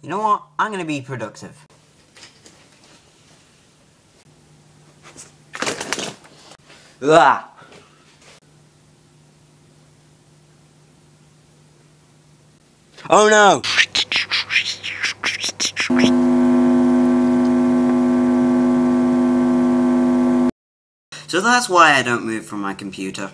You know what? I'm gonna be productive. Ah! Oh no! So that's why I don't move from my computer.